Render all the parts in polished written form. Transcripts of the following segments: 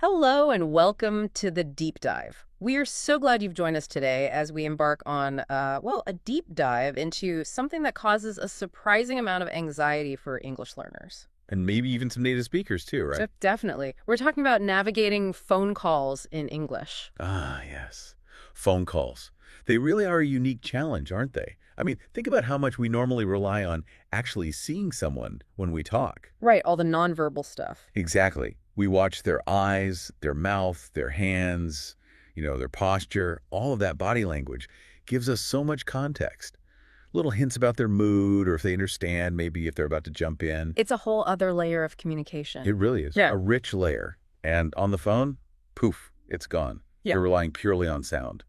Hello and welcome to the deep dive. We are so glad you've joined us today as we embark on, a deep dive into something that causes a surprising amount of anxiety for English learners. And maybe even some native speakers too, right? Definitely. We're talking about navigating phone calls in English. Ah, yes. Phone calls. They really are a unique challenge, aren't they? I mean, think about how much we normally rely on actually seeing someone when we talk. Right, all the nonverbal stuff. Exactly. We watch their eyes, their mouth, their hands, their posture. All of that body language gives us so much context. Little hints about their mood or if they understand, maybe if they're about to jump in. It's a whole other layer of communication. It really is. Yeah. A rich layer. And on the phone, poof, it's gone. Yeah. You're relying purely on sound.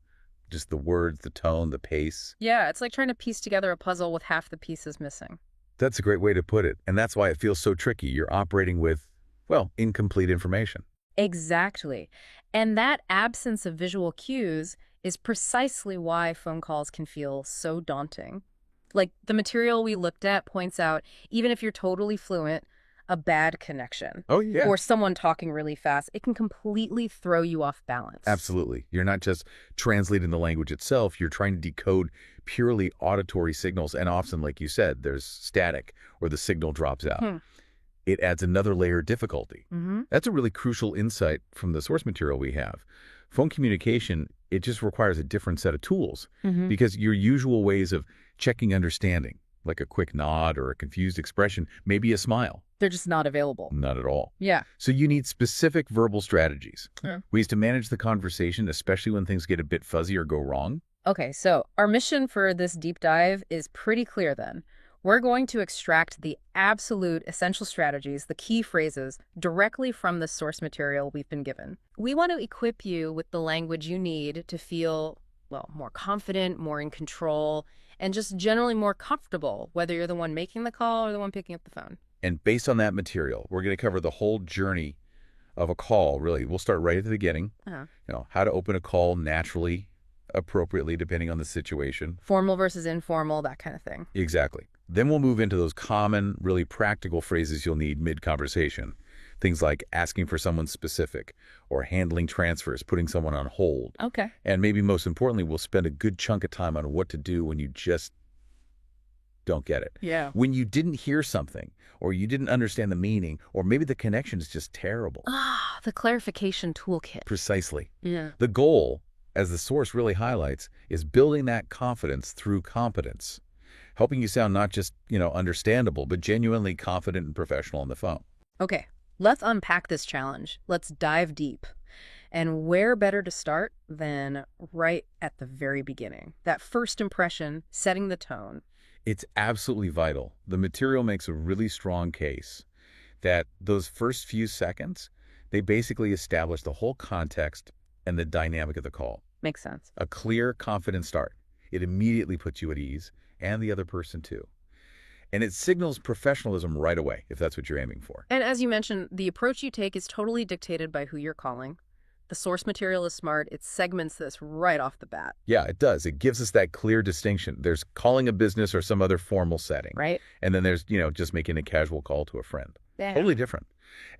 Just the words, the tone, the pace. Yeah, it's like trying to piece together a puzzle with half the pieces missing. That's a great way to put it. And that's why it feels so tricky. You're operating with, incomplete information. Exactly. And that absence of visual cues is precisely why phone calls can feel so daunting. Like the material we looked at points out, even if you're totally fluent, a bad connection Oh, yeah. or someone talking really fast, it can completely throw you off balance. Absolutely. You're not just translating the language itself. You're trying to decode purely auditory signals. And often, like you said, there's static or the signal drops out. It adds another layer of difficulty. That's a really crucial insight from the source material we have. Phone communication, it just requires a different set of tools because your usual ways of checking understanding, like a quick nod or a confused expression, maybe a smile. They're just not available. Not at all. Yeah. So you need specific verbal strategies, Yeah. ways to manage the conversation, especially when things get a bit fuzzy or go wrong. Okay, so our mission for this deep dive is pretty clear then. We're going to extract the absolute essential strategies, the key phrases, directly from the source material we've been given. We want to equip you with the language you need to feel, more confident, more in control, and just generally more comfortable, whether you're the one making the call or the one picking up the phone. And based on that material, we're going to cover the whole journey of a call, really. We'll start right at the beginning. How to open a call naturally, appropriately, depending on the situation. Formal versus informal, that kind of thing. Exactly. Then we'll move into those common, really practical phrases you'll need mid-conversation. Things like asking for someone specific or handling transfers, putting someone on hold. Okay. And maybe most importantly, we'll spend a good chunk of time on what to do when you just don't get it. Yeah. When you didn't hear something or you didn't understand the meaning or maybe the connection is just terrible. The clarification toolkit. Precisely. Yeah. The goal, as the source really highlights, is building that confidence through competence, helping you sound not just, understandable, but genuinely confident and professional on the phone. Okay, let's unpack this challenge. Let's dive deep. And where better to start than right at the very beginning? That first impression, setting the tone. It's absolutely vital. The material makes a really strong case that those first few seconds, they basically establish the whole context and the dynamic of the call. Makes sense. A clear, confident start. It immediately puts you at ease, and the other person too. And it signals professionalism right away, if that's what you're aiming for. And as you mentioned, the approach you take is totally dictated by who you're calling. The source material is smart. It segments this right off the bat. Yeah, it does. It gives us that clear distinction. There's calling a business or some other formal setting. Right. And then there's, just making a casual call to a friend. Yeah. Totally different.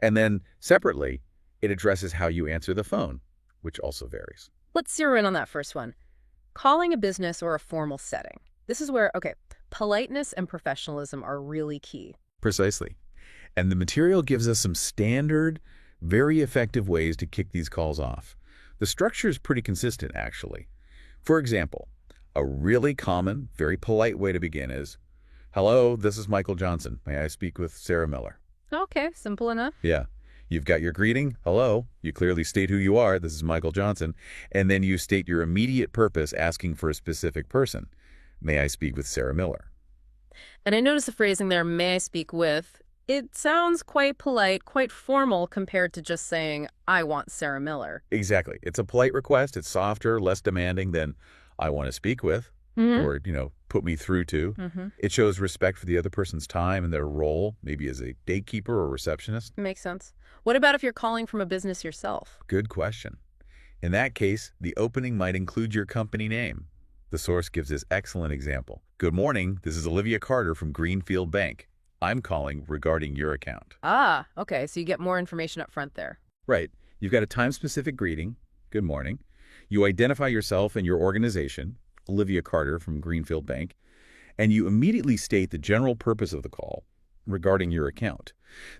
And then separately, it addresses how you answer the phone, which also varies. Let's zero in on that first one. Calling a business or a formal setting. This is where, politeness and professionalism are really key. Precisely. And the material gives us some standard, very effective ways to kick these calls off. The structure is pretty consistent, actually. For example, a really common, very polite way to begin is, "Hello, this is Michael Johnson. May I speak with Sarah Miller?" Okay, simple enough. Yeah. You've got your greeting, hello. You clearly state who you are, this is Michael Johnson. And then you state your immediate purpose asking for a specific person. May I speak with Sarah Miller? And I noticed the phrasing there, may I speak with. It sounds quite polite, quite formal compared to just saying, I want Sarah Miller. Exactly. It's a polite request. It's softer, less demanding than I want to speak with or, put me through to. It shows respect for the other person's time and their role, maybe as a gatekeeper or receptionist. Makes sense. What about if you're calling from a business yourself? Good question. In that case, the opening might include your company name. The source gives this excellent example. "Good morning, this is Olivia Carter from Greenfield Bank. I'm calling regarding your account." Ah, okay, so you get more information up front there. Right. You've got a time-specific greeting, good morning. You identify yourself and your organization, Olivia Carter from Greenfield Bank, and you immediately state the general purpose of the call regarding your account.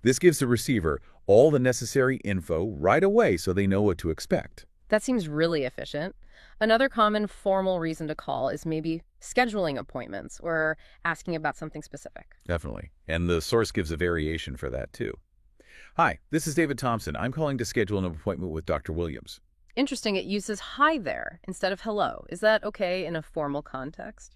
This gives the receiver all the necessary info right away so they know what to expect. That seems really efficient. Another common formal reason to call is maybe scheduling appointments or asking about something specific. Definitely. And the source gives a variation for that, too. Hi, this is David Thompson. I'm calling to schedule an appointment with Dr. Williams. Interesting, it uses hi there instead of hello. Is that okay in a formal context?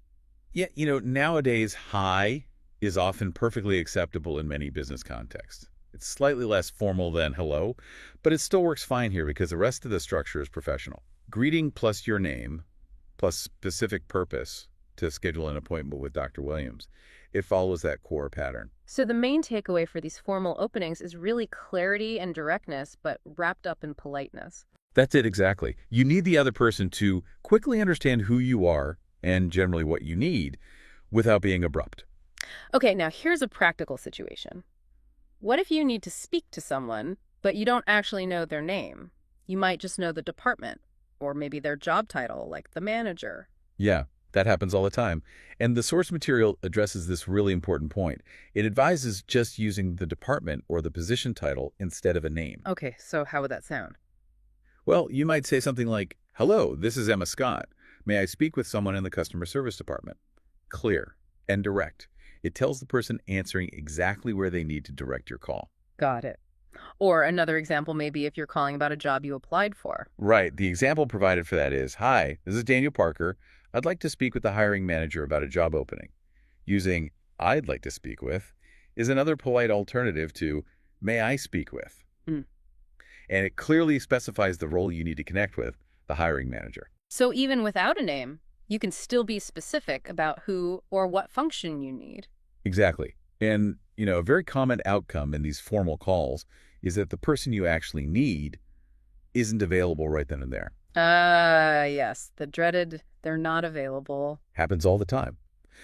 Yeah, nowadays, hi is often perfectly acceptable in many business contexts. It's slightly less formal than hello, but it still works fine here because the rest of the structure is professional. Greeting plus your name plus specific purpose to schedule an appointment with Dr. Williams. It follows that core pattern. So the main takeaway for these formal openings is really clarity and directness, but wrapped up in politeness. That's it exactly. You need the other person to quickly understand who you are and generally what you need without being abrupt. Okay, now here's a practical situation. What if you need to speak to someone, but you don't actually know their name? You might just know the department, or maybe their job title, like the manager. Yeah, that happens all the time. And the source material addresses this really important point. It advises just using the department or the position title instead of a name. Okay, so how would that sound? Well, you might say something like, "Hello, this is Emma Scott. May I speak with someone in the customer service department?" Clear and direct. It tells the person answering exactly where they need to direct your call. Got it. Or another example may be if you're calling about a job you applied for. Right. The example provided for that is, "Hi, this is Daniel Parker. I'd like to speak with the hiring manager about a job opening." Using "I'd like to speak with" is another polite alternative to "May I speak with?" Mm. And it clearly specifies the role you need to connect with, the hiring manager. So even without a name, you can still be specific about who or what function you need. Exactly. And, a very common outcome in these formal calls is that the person you actually need isn't available right then and there. Yes, the dreaded, they're not available. Happens all the time.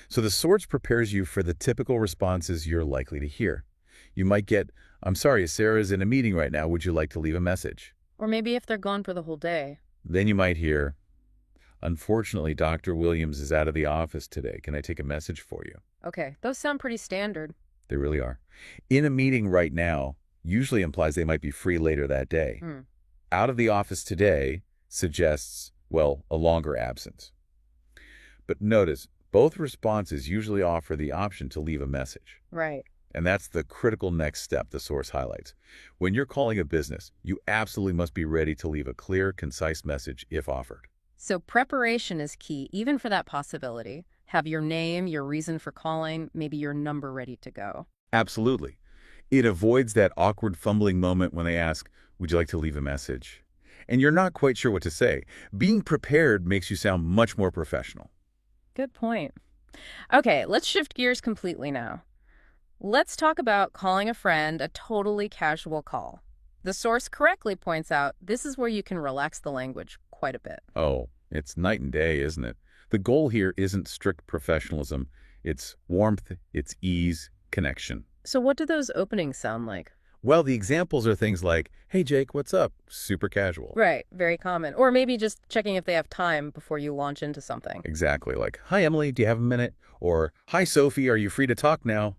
So the source prepares you for the typical responses you're likely to hear. You might get, "I'm sorry, Sarah's in a meeting right now. Would you like to leave a message?" Or maybe if they're gone for the whole day. Then you might hear, "Unfortunately, Dr. Williams is out of the office today. Can I take a message for you?" Okay, those sound pretty standard. They really are. "In a meeting right now" usually implies they might be free later that day. "Out of the office today" suggests, well, a longer absence. But notice, both responses usually offer the option to leave a message. Right. And that's the critical next step the source highlights. When you're calling a business, you absolutely must be ready to leave a clear, concise message if offered. So preparation is key, even for that possibility. Have your name, your reason for calling, maybe your number ready to go. Absolutely. It avoids that awkward fumbling moment when they ask, "Would you like to leave a message?" And you're not quite sure what to say. Being prepared makes you sound much more professional. Good point. Okay, let's shift gears completely now. Let's talk about calling a friend a totally casual call. The source correctly points out this is where you can relax the language quite a bit. Oh, it's night and day, isn't it? The goal here isn't strict professionalism. It's warmth, it's ease, connection. So what do those openings sound like? Well, the examples are things like, "Hey, Jake, what's up?" Super casual. Right, very common. Or maybe just checking if they have time before you launch into something. Exactly. Like, "Hi, Emily, do you have a minute?" Or, "Hi, Sophie, are you free to talk now?"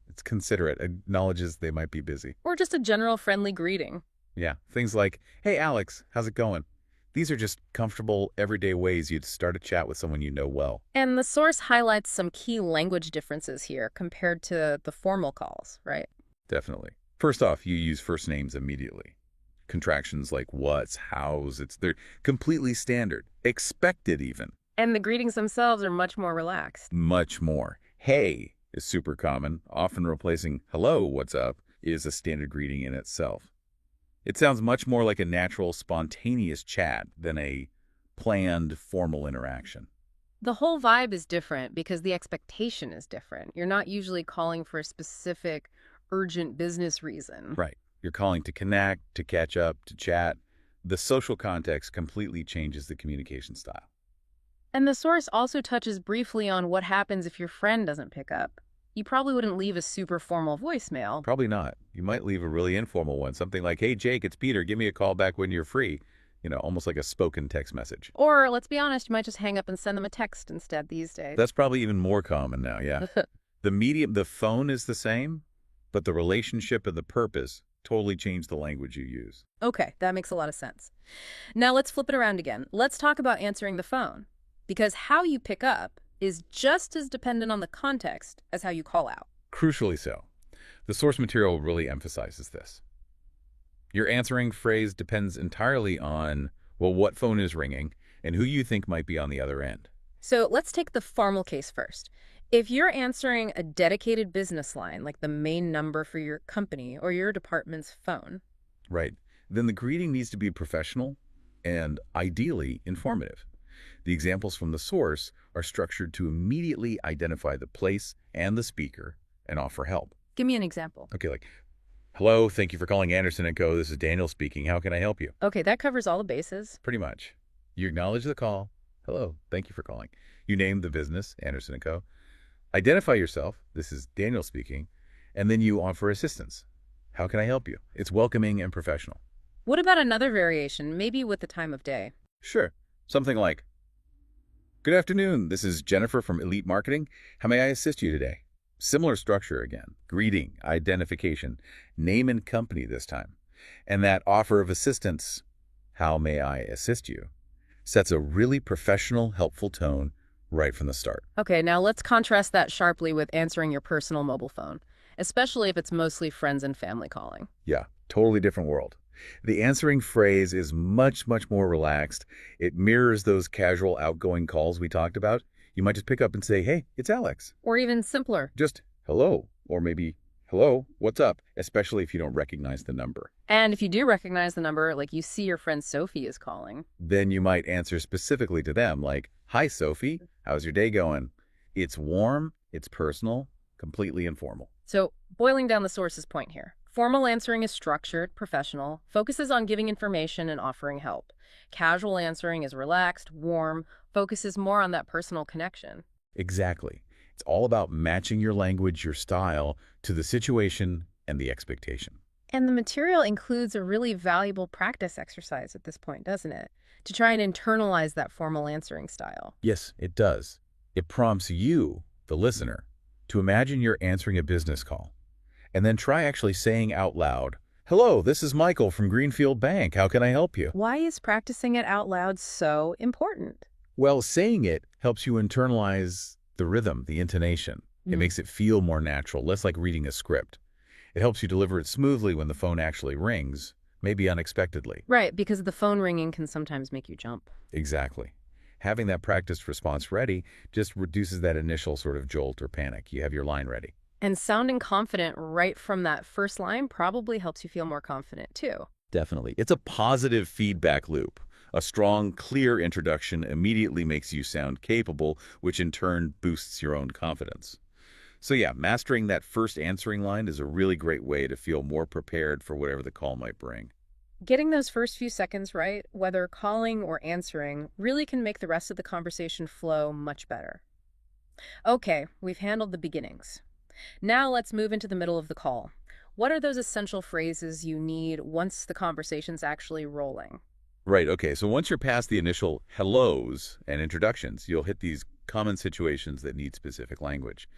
It's considerate, acknowledges they might be busy. Or just a general friendly greeting. Yeah, things like, "Hey, Alex, how's it going?" These are just comfortable, everyday ways you'd start a chat with someone you know well. And the source highlights some key language differences here compared to the formal calls, right? Definitely. First off, you use first names immediately. Contractions like what's, how's, they're completely standard, expected even. And the greetings themselves are much more relaxed. Much more. "Hey" is super common, often replacing "hello, what's up" is a standard greeting in itself. It sounds much more like a natural, spontaneous chat than a planned, formal interaction. The whole vibe is different because the expectation is different. You're not usually calling for a specific, urgent business reason. Right. You're calling to connect, to catch up, to chat. The social context completely changes the communication style. And the source also touches briefly on what happens if your friend doesn't pick up. You probably wouldn't leave a super formal voicemail. Probably not. You might leave a really informal one, something like, "Hey, Jake, it's Peter. Give me a call back when you're free." Almost like a spoken text message. Or, let's be honest, you might just hang up and send them a text instead these days. That's probably even more common now, yeah. The phone is the same, but the relationship and the purpose totally change the language you use. Okay, that makes a lot of sense. Now let's flip it around again. Let's talk about answering the phone. Because how you pick up is just as dependent on the context as how you call out. Crucially so. The source material really emphasizes this. Your answering phrase depends entirely on, well, what phone is ringing and who you think might be on the other end. So let's take the formal case first. If you're answering a dedicated business line, like the main number for your company or your department's phone. Right. Then the greeting needs to be professional and ideally informative. The examples from the source are structured to immediately identify the place and the speaker and offer help. Give me an example. Okay, like, "Hello, thank you for calling Anderson & Co. This is Daniel speaking. How can I help you?" Okay, that covers all the bases. Pretty much. You acknowledge the call. "Hello, thank you for calling." You name the business, Anderson & Co. Identify yourself. "This is Daniel speaking." And then you offer assistance. "How can I help you?" It's welcoming and professional. What about another variation, maybe with the time of day? Sure. Something like, "Good afternoon. This is Jennifer from Elite Marketing. How may I assist you today?" Similar structure again. Greeting, identification, name and company this time. And that offer of assistance, "How may I assist you?" sets a really professional, helpful tone right from the start. Okay, now let's contrast that sharply with answering your personal mobile phone, especially if it's mostly friends and family calling. Yeah, totally different world. The answering phrase is much, much more relaxed. It mirrors those casual outgoing calls we talked about. You might just pick up and say, "Hey, it's Alex." Or even simpler. Just, "Hello," or maybe, "Hello, what's up?" especially if you don't recognize the number. And if you do recognize the number, like you see your friend Sophie is calling. Then you might answer specifically to them, like, "Hi, Sophie. How's your day going?" It's warm, it's personal, completely informal. So, boiling down the source's point here. Formal answering is structured, professional, focuses on giving information and offering help. Casual answering is relaxed, warm, focuses more on that personal connection. Exactly. It's all about matching your language, your style, to the situation and the expectation. And the material includes a really valuable practice exercise at this point, doesn't it? To try and internalize that formal answering style. Yes, it does. It prompts you, the listener, to imagine you're answering a business call. And then try actually saying out loud, "Hello, this is Michael from Greenfield Bank. How can I help you?" Why is practicing it out loud so important? Well, saying it helps you internalize the rhythm, the intonation. It makes it feel more natural, less like reading a script. It helps you deliver it smoothly when the phone actually rings, maybe unexpectedly. Right, because the phone ringing can sometimes make you jump. Exactly. Having that practiced response ready just reduces that initial sort of jolt or panic. You have your line ready. And sounding confident right from that first line probably helps you feel more confident, too. Definitely. It's a positive feedback loop. A strong, clear introduction immediately makes you sound capable, which in turn boosts your own confidence. So yeah, mastering that first answering line is a really great way to feel more prepared for whatever the call might bring. Getting those first few seconds right, whether calling or answering, really can make the rest of the conversation flow much better. Okay, we've handled the beginnings. Now let's move into the middle of the call. What are those essential phrases you need once the conversation's actually rolling? Right, okay, so once you're past the initial hellos and introductions, you'll hit these common situations that need specific language.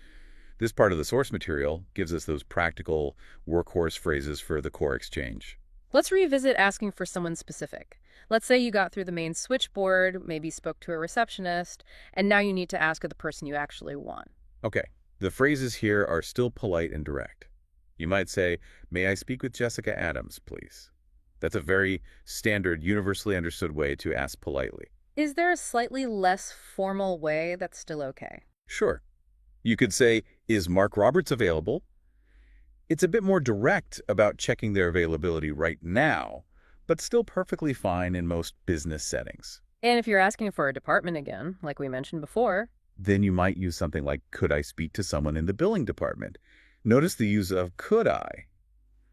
This part of the source material gives us those practical workhorse phrases for the core exchange. Let's revisit asking for someone specific. Let's say you got through the main switchboard, maybe spoke to a receptionist, and now you need to ask of the person you actually want. Okay, the phrases here are still polite and direct. You might say, "May I speak with Jessica Adams, please?" That's a very standard, universally understood way to ask politely. Is there a slightly less formal way that's still okay? Sure. You could say, "Is Mark Roberts available?" It's a bit more direct about checking their availability right now, but still perfectly fine in most business settings. And if you're asking for a department again, like we mentioned before, Then you might use something like, "Could I speak to someone in the billing department?" Notice the use of "could I."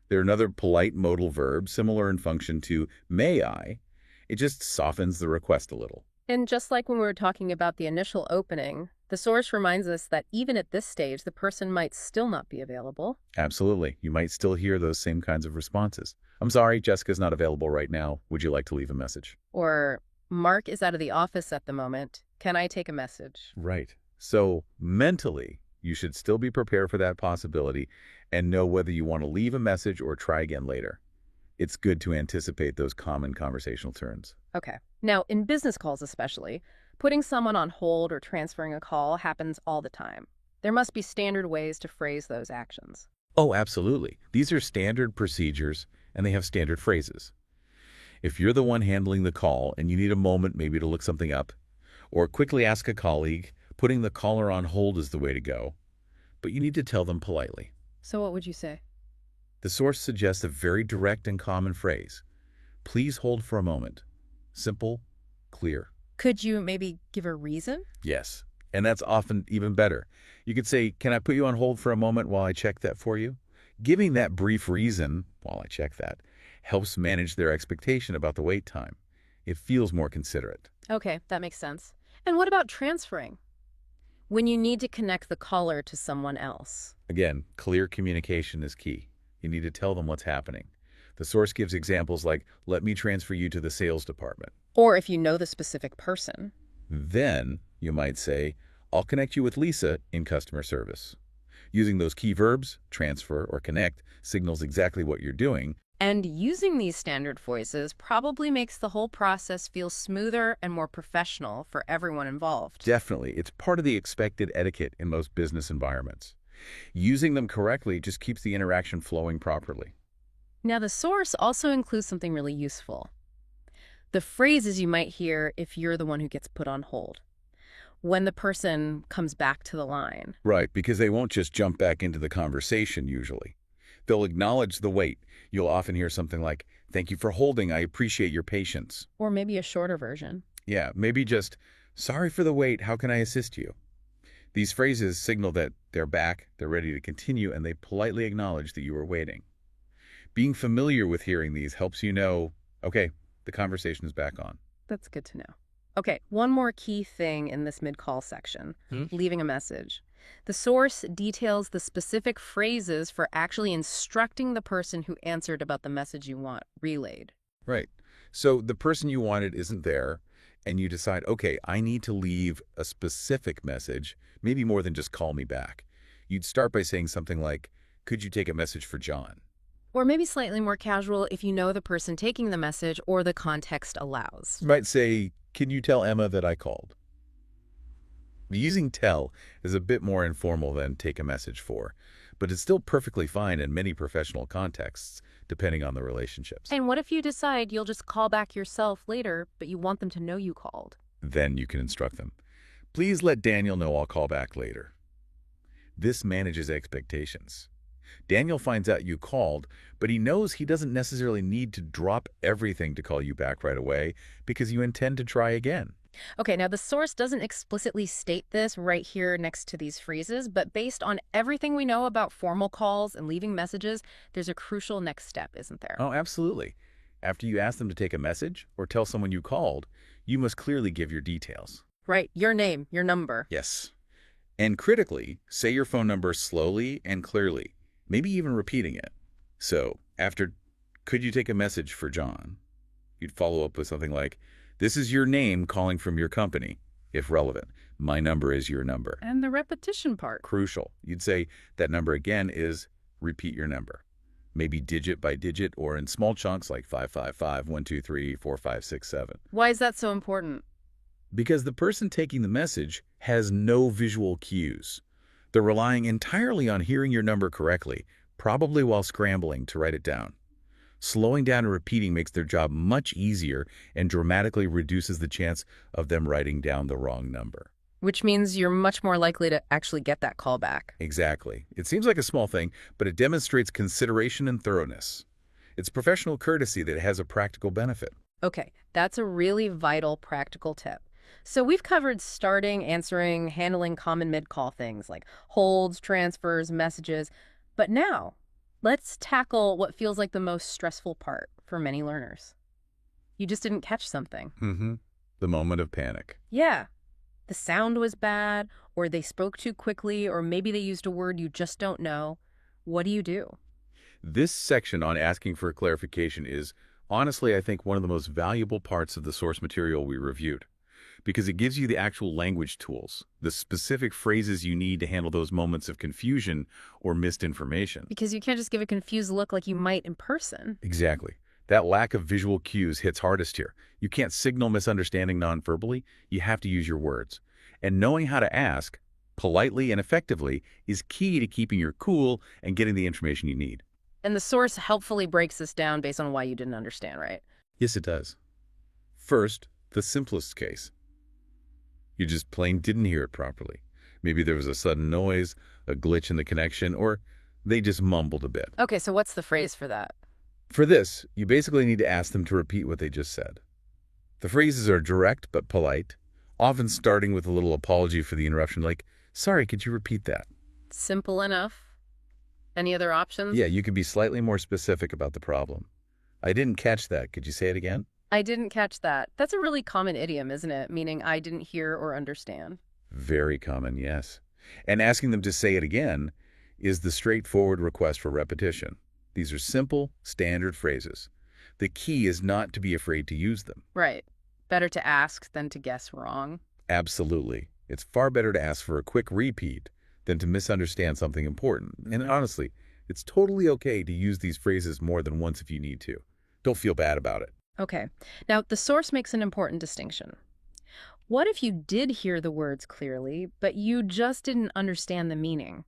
They're another polite modal verb, similar in function to "may I." It just softens the request a little. and just like when we were talking about the initial opening, The source reminds us that even at this stage, the person might still not be available. Absolutely. You might still hear those same kinds of responses. I'm sorry, Jessica's not available right now. Would you like to leave a message? Or, Mark is out of the office at the moment. Can I take a message? Right. So mentally, you should still be prepared for that possibility and know whether you want to leave a message or try again later. It's good to anticipate those common conversational turns. Okay. Now, in business calls especially, putting someone on hold or transferring a call happens all the time. There must be standard ways to phrase those actions. Oh, absolutely. These are standard procedures, and they have standard phrases. If you're the one handling the call and you need a moment maybe to look something up, or quickly ask a colleague, putting the caller on hold is the way to go. But you need to tell them politely. So what would you say? The source suggests a very direct and common phrase. Please hold for a moment. Simple, clear. Could you maybe give a reason? Yes, and that's often even better. You could say, can I put you on hold for a moment while I check that for you? Giving that brief reason, while I check that, helps manage their expectation about the wait time. It feels more considerate. Okay, that makes sense. And what about transferring? When you need to connect the caller to someone else. Again, clear communication is key. You need to tell them what's happening. The source gives examples like, let me transfer you to the sales department. Or if you know the specific person. Then you might say, I'll connect you with Lisa in customer service. Using those key verbs, transfer or connect, signals exactly what you're doing. And using these standard voices probably makes the whole process feel smoother and more professional for everyone involved. Definitely. It's part of the expected etiquette in most business environments. Using them correctly just keeps the interaction flowing properly. Now, the source also includes something really useful. The phrases you might hear if you're the one who gets put on hold. When the person comes back to the line. Right, because they won't just jump back into the conversation usually. They'll acknowledge the wait. You'll often hear something like, thank you for holding, I appreciate your patience. Or maybe a shorter version. Yeah, maybe just, sorry for the wait, how can I assist you? These phrases signal that they're back, they're ready to continue, and they politely acknowledge that you were waiting. Being familiar with hearing these helps you know, okay, the conversation is back on. That's good to know. Okay, one more key thing in this mid-call section, leaving a message. The source details the specific phrases for actually instructing the person who answered about the message you want relayed. Right. So the person you wanted isn't there, and you decide, okay, I need to leave a specific message, maybe more than just call me back. You'd start by saying something like, could you take a message for John? Or maybe slightly more casual if you know the person taking the message or the context allows. You might say, can you tell Emma that I called? Using tell is a bit more informal than take a message for, but it's still perfectly fine in many professional contexts, depending on the relationships. And what if you decide you'll just call back yourself later, but you want them to know you called? Then you can instruct them. Please let Daniel know I'll call back later. This manages expectations. Daniel finds out you called, but he knows he doesn't necessarily need to drop everything to call you back right away because you intend to try again. Okay, now the source doesn't explicitly state this right here next to these phrases, but based on everything we know about formal calls and leaving messages, there's a crucial next step, isn't there? Oh, absolutely. After you ask them to take a message or tell someone you called, you must clearly give your details. Right, your name, your number. Yes. And critically, say your phone number slowly and clearly, maybe even repeating it. So, after, could you take a message for John? You'd follow up with something like, this is your name calling from your company, if relevant. My number is your number. And the repetition part. Crucial. You'd say that number again is repeat your number. Maybe digit by digit or in small chunks like 555, 123, 4567. Why is that so important? Because the person taking the message has no visual cues. They're relying entirely on hearing your number correctly, probably while scrambling to write it down. Slowing down and repeating makes their job much easier and dramatically reduces the chance of them writing down the wrong number. Which means you're much more likely to actually get that call back. Exactly. It seems like a small thing, but it demonstrates consideration and thoroughness. It's professional courtesy that has a practical benefit. Okay, that's a really vital practical tip. So we've covered starting, answering, handling common mid-call things like holds, transfers, messages. But now, let's tackle what feels like the most stressful part for many learners. You just didn't catch something. The moment of panic. Yeah. the sound was bad, or they spoke too quickly, or maybe they used a word you just don't know. What do you do? This section on asking for clarification is, honestly, I think one of the most valuable parts of the source material we reviewed, because it gives you the actual language tools, the specific phrases you need to handle those moments of confusion or missed information. Because you can't just give a confused look like you might in person. Exactly. That lack of visual cues hits hardest here. You can't signal misunderstanding non-verbally. You have to use your words. And knowing how to ask, politely and effectively, is key to keeping your cool and getting the information you need. And the source helpfully breaks this down based on why you didn't understand, right? Yes, it does. First, the simplest case. You just plain didn't hear it properly. Maybe there was a sudden noise, a glitch in the connection, or they just mumbled a bit. Okay, so what's the phrase for that? For this, you basically need to ask them to repeat what they just said. The phrases are direct but polite, often starting with a little apology for the interruption, like, "Sorry, could you repeat that?" Simple enough. Any other options? Yeah, you could be slightly more specific about the problem. "I didn't catch that. Could you say it again?" I didn't catch that. That's a really common idiom, isn't it? Meaning I didn't hear or understand. Very common, yes. And asking them to say it again is the straightforward request for repetition. These are simple, standard phrases. The key is not to be afraid to use them. Right. Better to ask than to guess wrong. Absolutely. It's far better to ask for a quick repeat than to misunderstand something important. And honestly, it's totally okay to use these phrases more than once if you need to. Don't feel bad about it. Okay. Now, the source makes an important distinction. What if you did hear the words clearly, but you just didn't understand the meaning?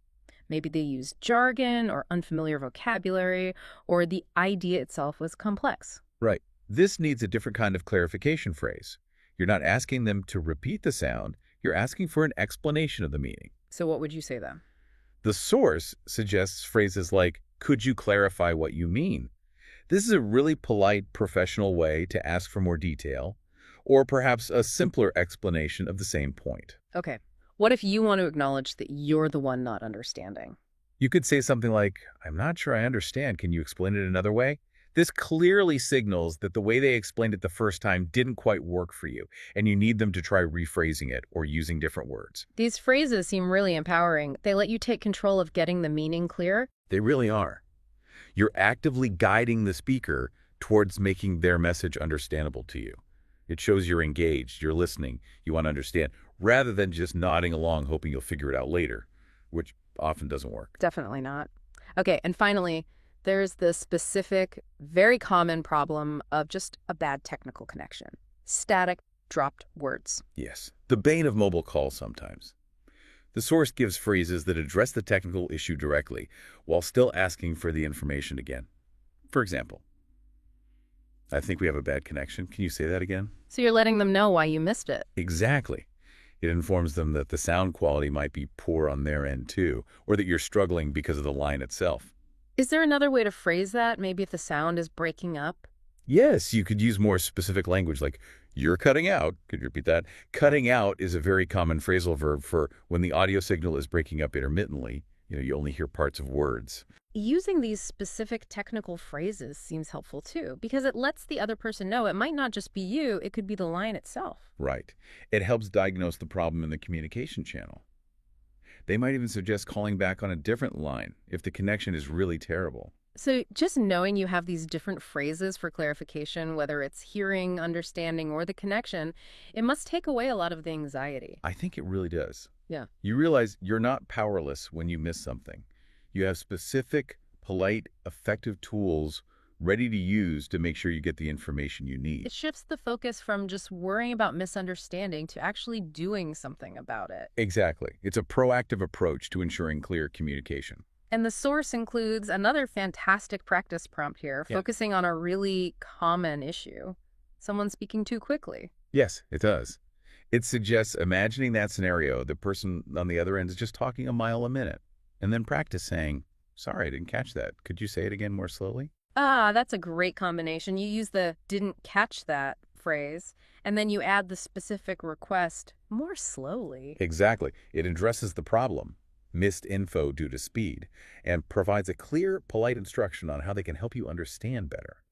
Maybe they used jargon or unfamiliar vocabulary, or the idea itself was complex. Right. This needs a different kind of clarification phrase. You're not asking them to repeat the sound. You're asking for an explanation of the meaning. So what would you say then? The source suggests phrases like, "Could you clarify what you mean?" This is a really polite, professional way to ask for more detail, or perhaps a simpler explanation of the same point. Okay. What if you want to acknowledge that you're the one not understanding? You could say something like, "I'm not sure I understand. Can you explain it another way?" This clearly signals that the way they explained it the first time didn't quite work for you, and you need them to try rephrasing it or using different words. These phrases seem really empowering. They let you take control of getting the meaning clear. They really are. You're actively guiding the speaker towards making their message understandable to you. It shows you're engaged, you're listening, you want to understand, rather than just nodding along hoping you'll figure it out later, which often doesn't work. Definitely not. Okay, and finally, there's the specific, very common problem of just a bad technical connection. Static, dropped words. Yes, the bane of mobile calls sometimes. The source gives phrases that address the technical issue directly, while still asking for the information again. For example, "I think we have a bad connection. Can you say that again?" So you're letting them know why you missed it. Exactly. It informs them that the sound quality might be poor on their end too, or that you're struggling because of the line itself. Is there another way to phrase that? Maybe if the sound is breaking up? Yes, you could use more specific language like, "You're cutting out." Could you repeat that? Cutting out is a very common phrasal verb for when the audio signal is breaking up intermittently. You only hear parts of words. Using these specific technical phrases seems helpful too, because it lets the other person know it might not just be you, it could be the line itself. Right. It helps diagnose the problem in the communication channel. They might even suggest calling back on a different line if the connection is really terrible. So just knowing you have these different phrases for clarification, whether it's hearing, understanding, or the connection, it must take away a lot of the anxiety. I think it really does. Yeah. You realize you're not powerless when you miss something. You have specific, polite, effective tools ready to use to make sure you get the information you need. It shifts the focus from just worrying about misunderstanding to actually doing something about it. Exactly. It's a proactive approach to ensuring clear communication. And the source includes another fantastic practice prompt here, Yeah. focusing on a really common issue. Someone speaking too quickly. Yes, it does. It suggests imagining that scenario, the person on the other end is just talking a mile a minute, and then practice saying, "Sorry, I didn't catch that. Could you say it again more slowly?" Ah, that's a great combination. You use the "didn't catch that" phrase, and then you add the specific request more slowly. Exactly. It addresses the problem, missed info due to speed, and provides a clear, polite instruction on how they can help you understand better.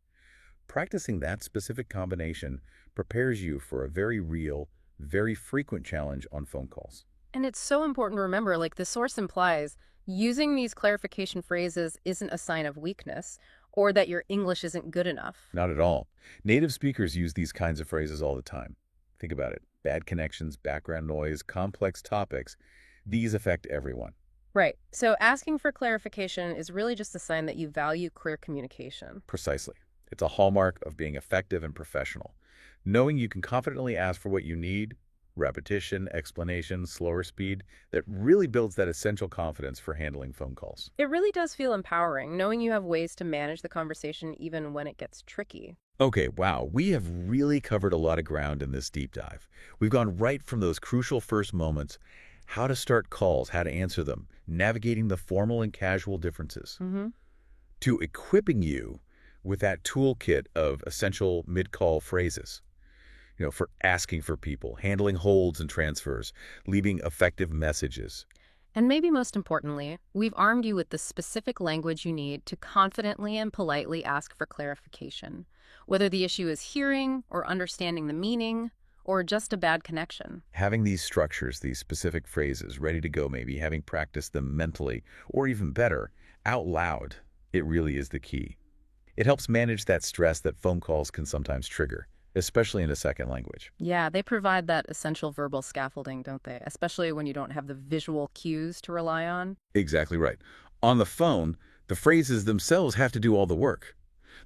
Practicing that specific combination prepares you for a very real, very frequent challenge on phone calls. And it's so important to remember, like the source implies, using these clarification phrases isn't a sign of weakness or that your English isn't good enough. Not at all. Native speakers use these kinds of phrases all the time. Think about it. Bad connections, background noise, complex topics. These affect everyone. Right. So asking for clarification is really just a sign that you value clear communication. Precisely. It's a hallmark of being effective and professional. Knowing you can confidently ask for what you need, repetition, explanation, slower speed, that really builds that essential confidence for handling phone calls. It really does feel empowering, knowing you have ways to manage the conversation even when it gets tricky. Okay, wow, we have really covered a lot of ground in this deep dive. We've gone right from those crucial first moments, how to start calls, how to answer them, navigating the formal and casual differences, to equipping you with that toolkit of essential mid-call phrases. For asking for people, handling holds and transfers, leaving effective messages. And maybe most importantly, we've armed you with the specific language you need to confidently and politely ask for clarification, whether the issue is hearing or understanding the meaning or just a bad connection. Having these structures, these specific phrases ready to go, maybe having practiced them mentally, or even better, out loud, it really is the key. It helps manage that stress that phone calls can sometimes trigger, especially in a second language. Yeah, they provide that essential verbal scaffolding, don't they? Especially when you don't have the visual cues to rely on. Exactly right. On the phone, the phrases themselves have to do all the work.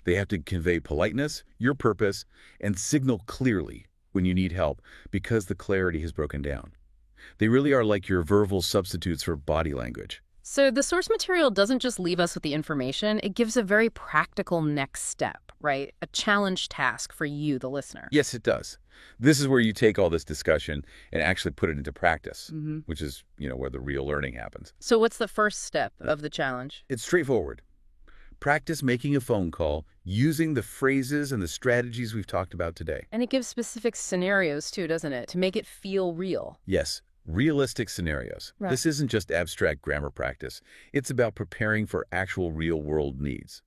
They have to convey politeness, your purpose, and signal clearly when you need help because the clarity has broken down. They really are like your verbal substitutes for body language. So the source material doesn't just leave us with the information, it gives a very practical next step, right? A challenge task for you, the listener. Yes, it does. This is where you take all this discussion and actually put it into practice, which is, where the real learning happens. So what's the first step of the challenge? It's straightforward. Practice making a phone call using the phrases and the strategies we've talked about today. And it gives specific scenarios too, doesn't it? To make it feel real. Yes. Realistic scenarios. Right. This isn't just abstract grammar practice. It's about preparing for actual real-world needs.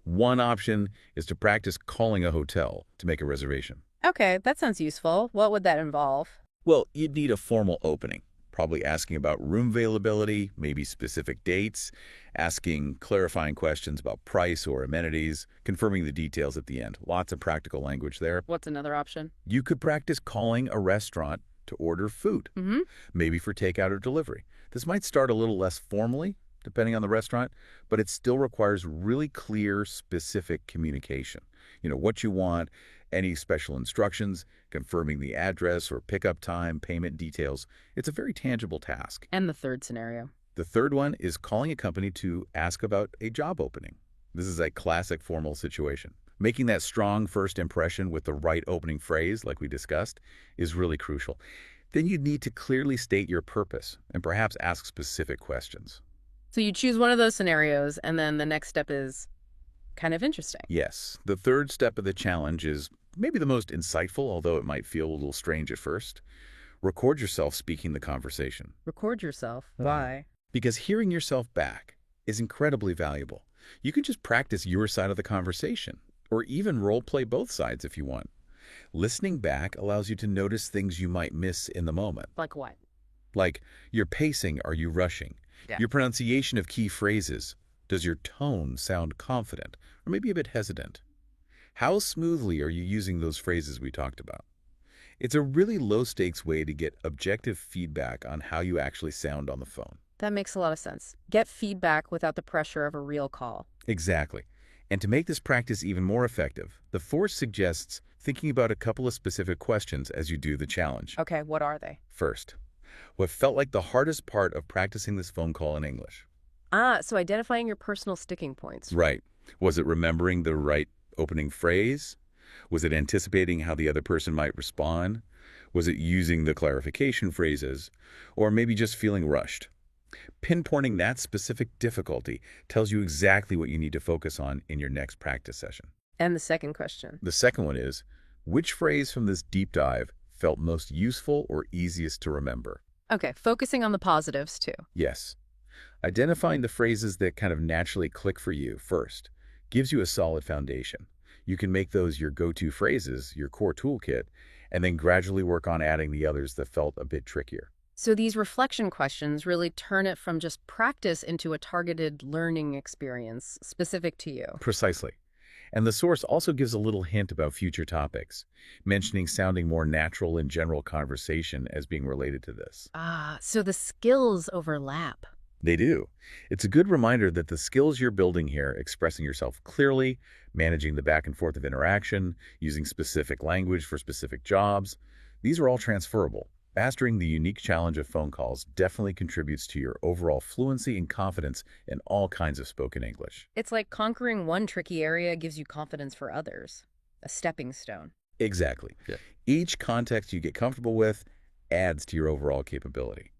One option is to practice calling a hotel to make a reservation. Okay, that sounds useful. What would that involve? Well, you'd need a formal opening, probably asking about room availability, maybe specific dates, asking clarifying questions about price or amenities, confirming the details at the end. Lots of practical language there. What's another option? You could practice calling a restaurant to order food, maybe for takeout or delivery. This might start a little less formally, depending on the restaurant, but it still requires really clear, specific communication. What you want, any special instructions, confirming the address or pickup time, payment details. It's a very tangible task. And the third scenario? The third one is calling a company to ask about a job opening. This is a classic formal situation. Making that strong first impression with the right opening phrase, like we discussed, is really crucial. Then you'd need to clearly state your purpose and perhaps ask specific questions. So you choose one of those scenarios, and then the next step is kind of interesting. Yes. The third step of the challenge is maybe the most insightful, although it might feel a little strange at first. Record yourself speaking the conversation. Record yourself. Why? Because hearing yourself back is incredibly valuable. You can just practice your side of the conversation, or even role-play both sides if you want. Listening back allows you to notice things you might miss in the moment. Like what? Like, your pacing, are you rushing? Yeah. Your pronunciation of key phrases. Does your tone sound confident, or maybe a bit hesitant? How smoothly are you using those phrases we talked about? It's a really low-stakes way to get objective feedback on how you actually sound on the phone. That makes a lot of sense. Get feedback without the pressure of a real call. Exactly. And to make this practice even more effective, the force suggests thinking about a couple of specific questions as you do the challenge. Okay, what are they? First, what felt like the hardest part of practicing this phone call in English? So identifying your personal sticking points. Right. Was it remembering the right opening phrase? Was it anticipating how the other person might respond? Was it using the clarification phrases? Or maybe just feeling rushed? Pinpointing that specific difficulty tells you exactly what you need to focus on in your next practice session. And the second question? The second one is, which phrase from this deep dive felt most useful or easiest to remember? Okay, focusing on the positives too. Yes. Identifying the phrases that kind of naturally click for you first gives you a solid foundation. You can make those your go-to phrases, your core toolkit, and then gradually work on adding the others that felt a bit trickier. So these reflection questions really turn it from just practice into a targeted learning experience specific to you. Precisely. And the source also gives a little hint about future topics, mentioning sounding more natural in general conversation as being related to this. Ah, so the skills overlap. They do. It's a good reminder that the skills you're building here, expressing yourself clearly, managing the back and forth of interaction, using specific language for specific jobs, these are all transferable. Mastering the unique challenge of phone calls definitely contributes to your overall fluency and confidence in all kinds of spoken English. It's like conquering one tricky area gives you confidence for others. A stepping stone. Exactly. Yeah. Each context you get comfortable with adds to your overall capability.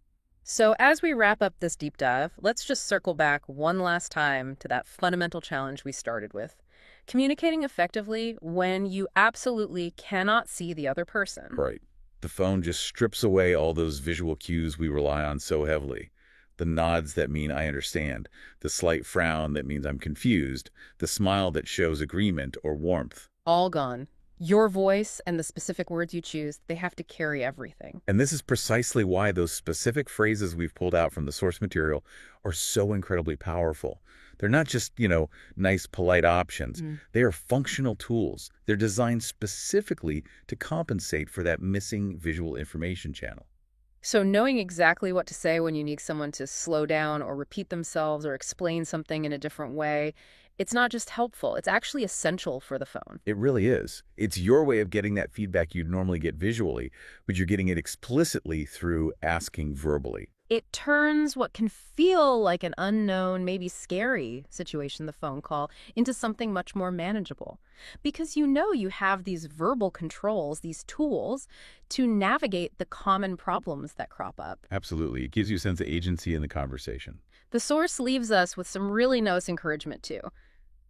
So as we wrap up this deep dive, let's just circle back one last time to that fundamental challenge we started with. Communicating effectively when you absolutely cannot see the other person. Right. The phone just strips away all those visual cues we rely on so heavily. The nods that mean I understand, the slight frown that means I'm confused, the smile that shows agreement or warmth. All gone. Your voice and the specific words you choose, they have to carry everything. And this is precisely why those specific phrases we've pulled out from the source material are so incredibly powerful. They're not just, nice, polite options. They are functional tools. They're designed specifically to compensate for that missing visual information channel. So knowing exactly what to say when you need someone to slow down or repeat themselves or explain something in a different way, it's not just helpful, it's actually essential for the phone. It really is. It's your way of getting that feedback you'd normally get visually, but you're getting it explicitly through asking verbally. It turns what can feel like an unknown, maybe scary situation, the phone call, into something much more manageable. Because you have these verbal controls, these tools, to navigate the common problems that crop up. Absolutely. It gives you a sense of agency in the conversation. The source leaves us with some really nice encouragement, too.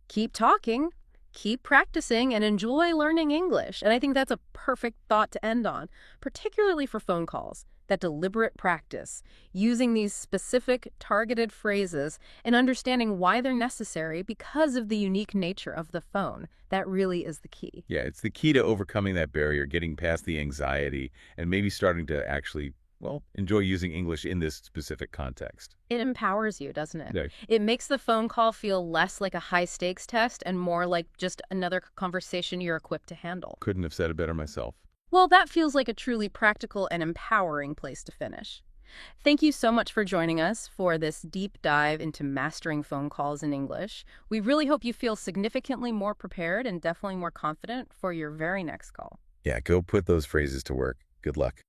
Keep talking, keep practicing, and enjoy learning English. And I think that's a perfect thought to end on, particularly for phone calls. That deliberate practice, using these specific targeted phrases and understanding why they're necessary because of the unique nature of the phone. That really is the key. Yeah, it's the key to overcoming that barrier, getting past the anxiety, and maybe starting to actually, enjoy using English in this specific context. It empowers you, doesn't it? Yeah. It makes the phone call feel less like a high-stakes test and more like just another conversation you're equipped to handle. Couldn't have said it better myself. Well, that feels like a truly practical and empowering place to finish. Thank you so much for joining us for this deep dive into mastering phone calls in English. We really hope you feel significantly more prepared and definitely more confident for your very next call. Yeah, go put those phrases to work. Good luck.